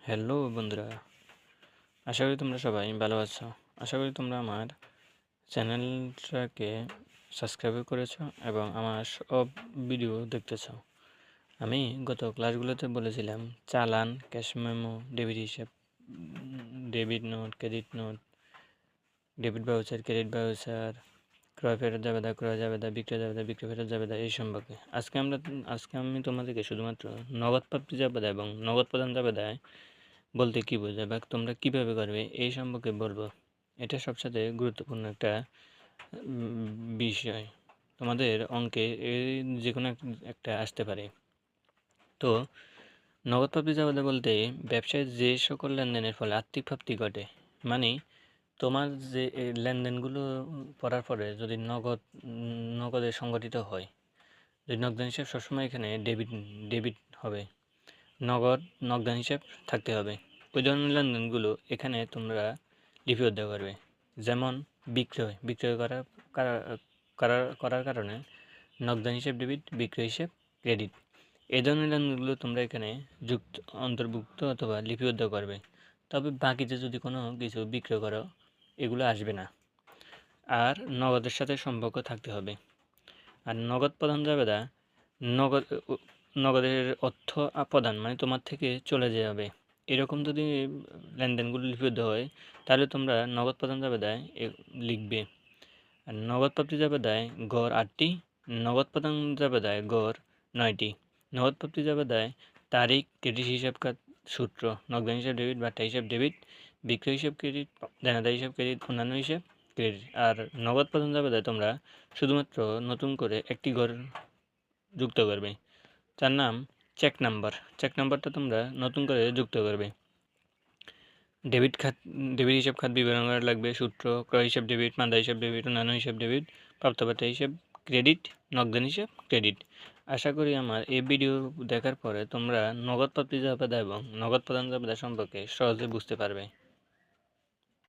Hello বন্ধুরা, আশা করি তোমরা সবাই ভালো আছো। আশা করি তোমরা আমার চ্যানেলটাকে সাবস্ক্রাইব করেছো এবং আমার সব ভিডিও দেখতেছো। আমি গত ক্লাসগুলোতে বলেছিলাম চালান, ক্যাশ মেমো, ডেবিট হিসাব, debit note, credit note, debit voucher, credit voucher, ক্রয় ফেরত জাবেদা, ক্রয় জাবেদা, বিক্রয় জাবেদা, বিক্রয় ফেরত জাবেদা এই সম্পর্কে। আজকে আমি তোমাদেরকে শুধুমাত্র নগদ প্রাপ্তি জাবেদা এবং নগদ প্রদান জাবেদায় বলতে কী বোঝায় বা তোমরা কীভাবে করবে এই সম্পর্কে বলবো। এটা সবসাথে গুরুত্বপূর্ণ একটা বিষয়। তোমাদের অঙ্কে যে কোনো একটা আসতে পারে। তো নগদ প্রাপ্তি জাবেদা বলতে ব্যবসায় যে সকল লেনদেনের ফলে আর্থিক প্রাপ্তি ঘটে, মানে তোমার যে লেনদেনগুলো করার পরে যদি নগদে সংগঠিত হয়, যদি নগদান হিসাব সবসময় এখানে ডেবিট হবে, নগদান হিসাব থাকতে হবে। ওই ধরনের লেনদেনগুলো এখানে তোমরা লিপিবদ্ধ করবে। যেমন বিক্রয় করার কারণে নগদান হিসাব ডেবিট, বিক্রয় হিসাব ক্রেডিট। এই ধরনের লেনদেনগুলো তোমরা এখানে অন্তর্ভুক্ত অথবা লিপিবদ্ধ করবে। তবে বাকিতে যদি কোনো কিছু বিক্রয় করো এগুলো আসবে না, আর নগদের সাথে সম্পর্ক থাকতে হবে। আর নগদ প্রদান জাবেদা নগদ নগদের অর্থ প্রদান মানে তোমার থেকে চলে যাবে, এরকম যদি লেনদেনগুলো লিপিবদ্ধ হয় তাহলে তোমরা নগদ প্রদান জাবেদায় লিখবে। আর নগদ প্রাপ্তি জাবেদায় গড় 8টি, নগদ প্রদান জাবেদায় গড় 9টি। নগদ প্রাপ্তি জাবেদায় তারিখ, ক্রেডিট হিসাব সূত্র, নগদান হিসাব ডেবিট, বাট্টা হিসাব ডেবিট, বিক্রয় হিসাব ক্রেডিট, দেনাদার হিসাব ক্রেডিট, অন্যান্য হিসাব ক্রেডিট। আর নগদ প্রদান জাবেদায় তোমরা শুধুমাত্র নতুন করে একটি গড় যুক্ত করবে, তার নাম চেক নাম্বার। চেক নাম্বারটা তোমরা নতুন করে যুক্ত করবে। ডেবিট হিসাব খাত বিবরণ করা লাগবে, সূত্র, ক্রয় হিসাব ডেবিট, মান্দা হিসাব ডেবিট, অন্যান্য হিসাব ডেবিট, প্রাপ্তপাত্র হিসাব ক্রেডিট, নগদান হিসাব ক্রেডিট। আশা করি আমার এই ভিডিও দেখার পরে তোমরা নগদ প্রাপ্তি জাবেদা এবং নগদ প্রদান জাবেদা সম্পর্কে সহজে বুঝতে পারবে।